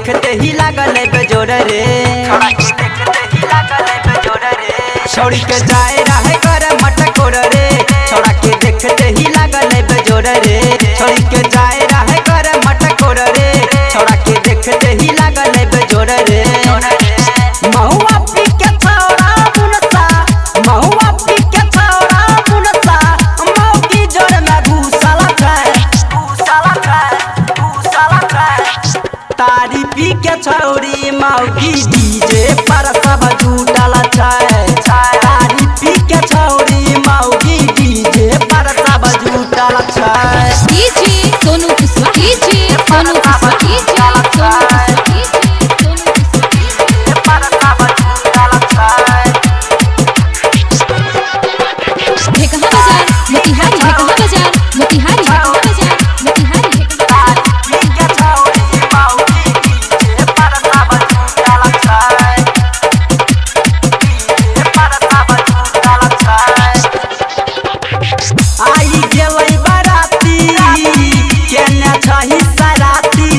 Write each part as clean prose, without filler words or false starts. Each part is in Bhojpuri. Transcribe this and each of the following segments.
देखते ही लागल बेजोड़ रे, छोड़ा के देखते ही लागल बेजोड़ रे। छोड़ी के जाए रहे कर मटकोर रे, छोड़ा के देखते ही लागल बेजोड़ रे। छोड़ी के जाए रहे कर मटकोर रे, छोड़ा के देखते ही लागल बेजोड़ रे। महुआ पी के छौड़ा बुनसा, महुआ पी के छौड़ा बुनसा, मौकी जोड़ में घुसल छै, घुसल छै, घुसल छै। तारी पी के छौड़ी मौकी डीजे पर सब जुटल छै। तारी पी के छौड़ी मौकी डीजे पर सब जुटल छै। DJ Sonu Kushwaha, DJ Sonu Kushwaha, DJ Sonu Kushwaha, DJ Sonu Kushwaha. पर सब जुटल छै। है कहाँ बाजार मोतिहारी, है कहाँ बाजार मोतिहारी, है कहाँ बाजार मोतिहारी, है कहाँ तारी पी के छौड़ी मौकी डीजे पर सब जुटल छै। डीजे पर सब जुटल छै। आई गेलै बाराती केने छही सराती,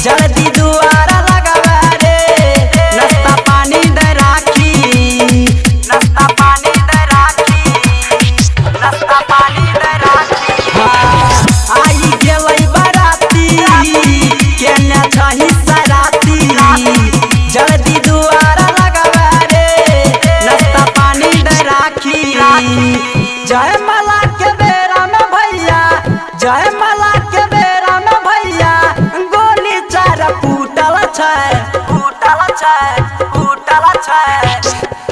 जल्दी दुआर लगावे रे, नाश्ता पानी दे राखी, नाश्ता पानी दे राखी, नाश्ता पानी दे राखी। आई गेलै बाराती केने छही सराती, जल्दी दुआर लगावे रे, नाश्ता पानी दे राखी। जय माला के बेरा में भैया, जय माला के बेरा में भैया, गोली चार फूटल छै, फूटल छै, फूटल छै।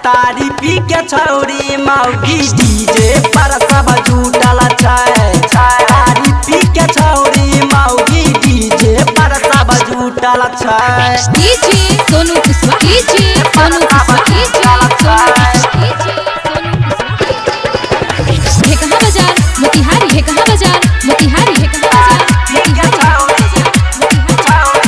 तारी पी के छौड़ी मौगी डीजे पर सब जुटल छै। तारी पी के छौड़ी मौगी डीजे पर सब जुटल छै। DJ Sonu Kushwaha, DJ Sonu Kushwaha, DJ Sonu Kushwaha, DJ Sonu Kushwaha. है कहाँ बाजार मोतिहारी, है कहाँ बाजार मोतिहारी, है कहाँ बाजार मोतिहारी, है कहाँ बाजार मोतिहारी।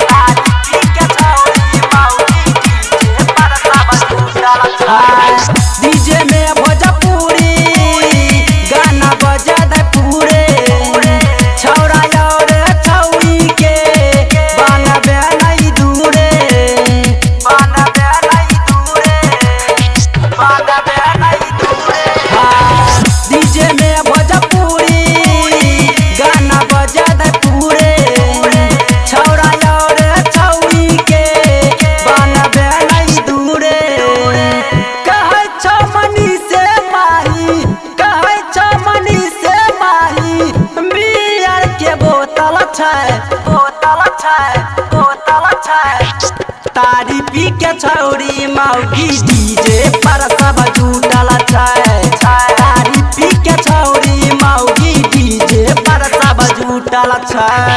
तारी पी के छौड़ी मौगी डीजे पर सब जुटल छै। डीजे में भोजपुरी गाना बजा दे पूरे, छौड़ा और छौड़ी के बनबे नहीं दूरे, बनबे नहीं दूरे, बनबे नहीं दूरे। डीजे में भोजपुरी गाना बजा दे पूरे, छौड़ा और छौड़ी के बनबे नहीं दूरे। कहै छौ मनी से माही, कहै छौ मनी से माही, बियर के बोतल छै, बोतल छै, बोतल छै। तारी पी के छौड़ी मौगी डीजे पर सब जुटल छै। तारी पी के छौड़ी मौगी डीजे पर सब जुटल छै।